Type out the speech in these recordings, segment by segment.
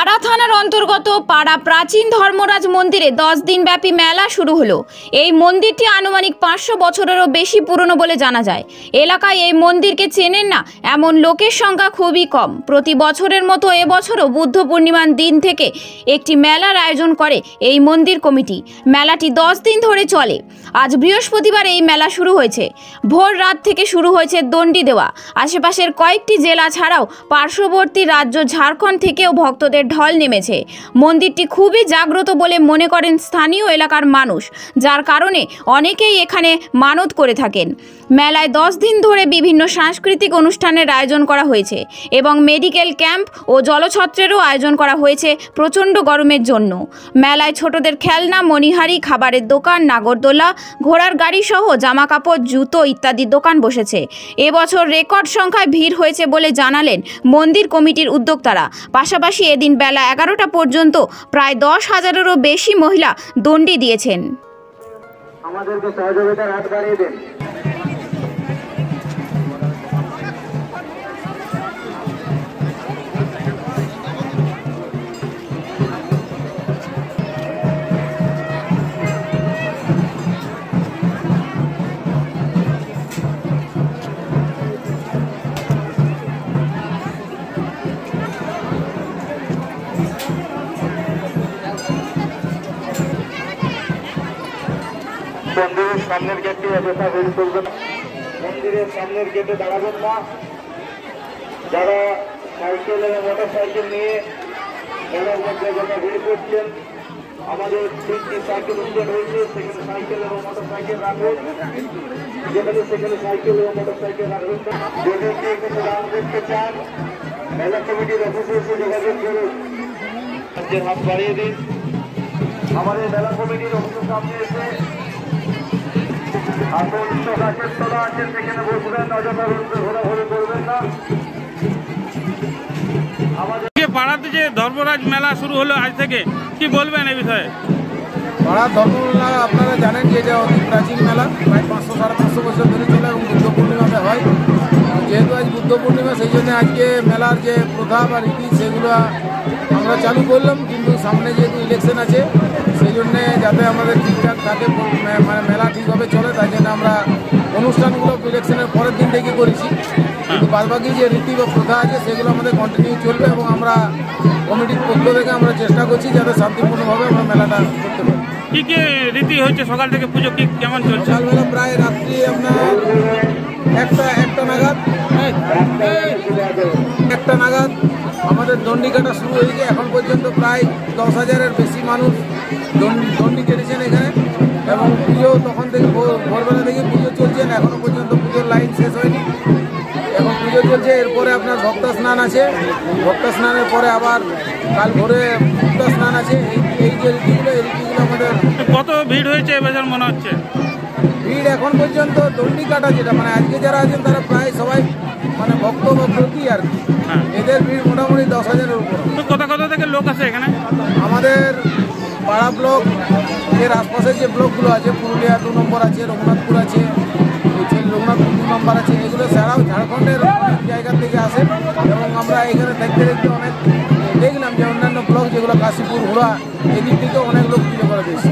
পাড়া থানার অন্তর্গত পাড়া প্রাচীন ধর্মরাজ মন্দিরে 10 দিনব্যাপী মেলা শুরু হলো। এই মন্দিরটি আনুমানিক 500 বছরেরও বেশি পুরনো বলে জানা যায়। এলাকায় এই মন্দিরকে চেনেন না এমন লোকের সংখ্যা খুবই কম। প্রতি বছরের মতো এবছরও বুদ্ধ পূর্ণিমার দিন থেকে একটি মেলার আয়োজন করে এই মন্দির কমিটি। মেলাটি 10 দিন ধরে চলে। আজ বৃহস্পতিবার এই মেলা শুরু হয়েছে। ভোর রাত থেকে শুরু হয়েছে দণ্ডি দেওয়া। আশেপাশের কয়েকটি জেলা ছাড়াও পার্শ্ববর্তী রাজ্য ঝাড়খণ্ড থেকেও ভক্তদের ঢল নেমেছে। মন্দিরটি খুবই জাগ্রত বলে মনে করেন স্থানীয় এলাকার মানুষ, যার কারণে অনেকেই এখানে মানত করে থাকেন। মেলায় 10 দিন ধরে বিভিন্ন সাংস্কৃতিক অনুষ্ঠানের আয়োজন করা হয়েছে এবং মেডিকেল ক্যাম্প ও জলছত্রেরও আয়োজন করা হয়েছে প্রচণ্ড গরমের জন্য। মেলায় ছোটদের খেলনা, মণিহারি, খাবারের দোকান, নাগরদোলা, ঘোড়ার গাড়ি সহ জামা কাপড়, জুতো ইত্যাদি দোকান বসেছে। এবছর রেকর্ড সংখ্যায় ভিড় হয়েছে বলে জানালেন মন্দির কমিটির উদ্যোক্তারা। পাশাপাশি এদিন বেলা 11টা পর্যন্ত প্রায় 10,000-এরও বেশি মহিলা দণ্ডি দিয়েছেন। আমাদেরকে সহযোগিতার হাত বাড়িয়ে দিন। মন্দিরের সামনের গেটে অযথা ভিড় করবেন। মন্দিরের সামনের গেটে দাঁড়াবেন না। যারা সাইকেল এবং মোটর সাইকেল নিয়ে মেলার মধ্যে অযথা ভিড় করছেন, আমাদের 3টি সাইকেল স্ট্যান্ড রয়েছে, সেখানে সাইকেল এবং মোটর সাইকেল রাখবেন। যেখানে সেখানে সাইকেল এবং মোটর সাইকেল রাখবেন না। যদি কেউ কোনো দান করতে চান, মেলা কমিটির অফিসে এসে যোগাযোগ করুন। হাত বাড়িয়ে দিন। আমাদের মেলা কমিটির অফিসের সামনে এসে গাছের তলা আছে, সেখানে বসবেন, অযথা ঘোরাঘুরি করবেন না। আমাদের পাড়াতে যে ধর্মরাজ মেলা শুরু হলো আজ থেকে, কি বলবেন এই বিষয়ে? পাড়ার ধর্মমেলা আপনারা জানেন যে এটা অতি প্রাচীন মেলা, প্রায় 500-550 বছর ধরে চলে এবং বুদ্ধ পূর্ণিমাতে হয়। যেহেতু আজ বুদ্ধ পূর্ণিমা, সেই জন্য আজকে মেলার যে প্রথা বা রীতি সেগুলো আমরা চালু করলাম। কিন্তু সামনে যেহেতু ইলেকশন আছে, সেই জন্যে যাতে আমাদের ঠিকঠাক থাকে, মানে মেলা ঠিকভাবে চলে, তাই জন্য আমরা অনুষ্ঠানগুলো ইলেকশনের পরের দিন থেকে করেছি। কিন্তু বাদবাকি যে রীতি বা প্রথা আছে সেগুলো আমাদের কন্টিনিউ চলবে এবং আমরা কমিটির পক্ষ থেকে আমরা চেষ্টা করছি যাতে শান্তিপূর্ণভাবে আমরা মেলাটা করতে পারি। কি কি রীতি হচ্ছে সকাল থেকে? পুজো কি কেমন চলছে? সকালবেলা প্রায় রাত্রি আপনার একটা নাগাদ আমাদের দণ্ডি কাটা শুরু হয়েছে। এখন পর্যন্ত প্রায় 10,000-এর বেশি মানুষ দণ্ডি কেটেছেন এখানে এবং পুজো তখন থেকে ভোরবেলা থেকে পুজো চলছেন। এখনও পর্যন্ত পুজোর লাইন শেষ হয়নি, এখন পুজো চলছে। এরপরে আপনার ভক্ত স্নান আছে, ভক্ত স্নানের পরে আবার কাল ভোরে ভক্ত স্নান আছে। এই যে রীতিগুলো, এই রীতিগুলো আমাদের। কত ভিড় হয়েছে এবছর মনে হচ্ছে? ভিড় এখন পর্যন্ত দণ্ডি কাটা যেটা মানে আজকে যারা আছেন তারা প্রায় সবাই মানে ভক্ত বা প্রতি আর কি, এদের ভিড় মোটামুটি 10,000-এর উপর। কোথা থেকে লোক আছে এখানে? আমাদের পাড়া ব্লক এর আশপাশের যে ব্লকগুলো আছে, পুরুলিয়া 2 নম্বর আছে, রঘুনাথপুর আছে, রঘুনাথপুর 2 নম্বর আছে, এগুলো ছাড়াও ঝাড়খণ্ডের অনেক জায়গা থেকে আসে এবং আমরা এখানে দেখতে অনেক দেখলাম যে অন্যান্য ব্লক যেগুলো কাশীপুর, হুড়া, এদিক থেকে অনেক লোক পুজো করা দিয়েছে।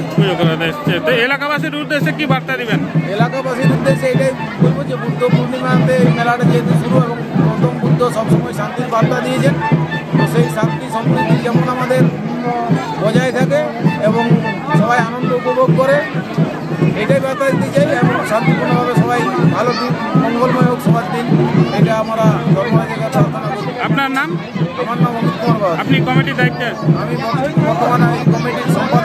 তো এলাকাবাসীর উদ্দেশ্যে কি বার্তা দিবেন? এলাকাবাসীর উদ্দেশ্যে এটাই বলবো যে বুদ্ধ পূর্ণিমাতে এই মেলাটা যেহেতু শুরু এবং গৌতম বুদ্ধ সবসময় শান্তির বার্তা দিয়েছেন, তো সেই শান্তি সমৃদ্ধি যেমন আমাদের বজায় থাকে এবং সবাই আনন্দ উপভোগ করে, এটাই বার্তা দিতে চাই এবং শান্তিপূর্ণভাবে সবাই ভালো দিন, মঙ্গলময় হোক সবার দিন, এটা আমরা ধর্মরাজের কাছে প্রার্থনা করি। আপনার নাম? আমার নাম অমিত কুমার। আপনি কমিটির দায়িত্বে? আমি বর্তমানে এই কমিটির সম্পাদক।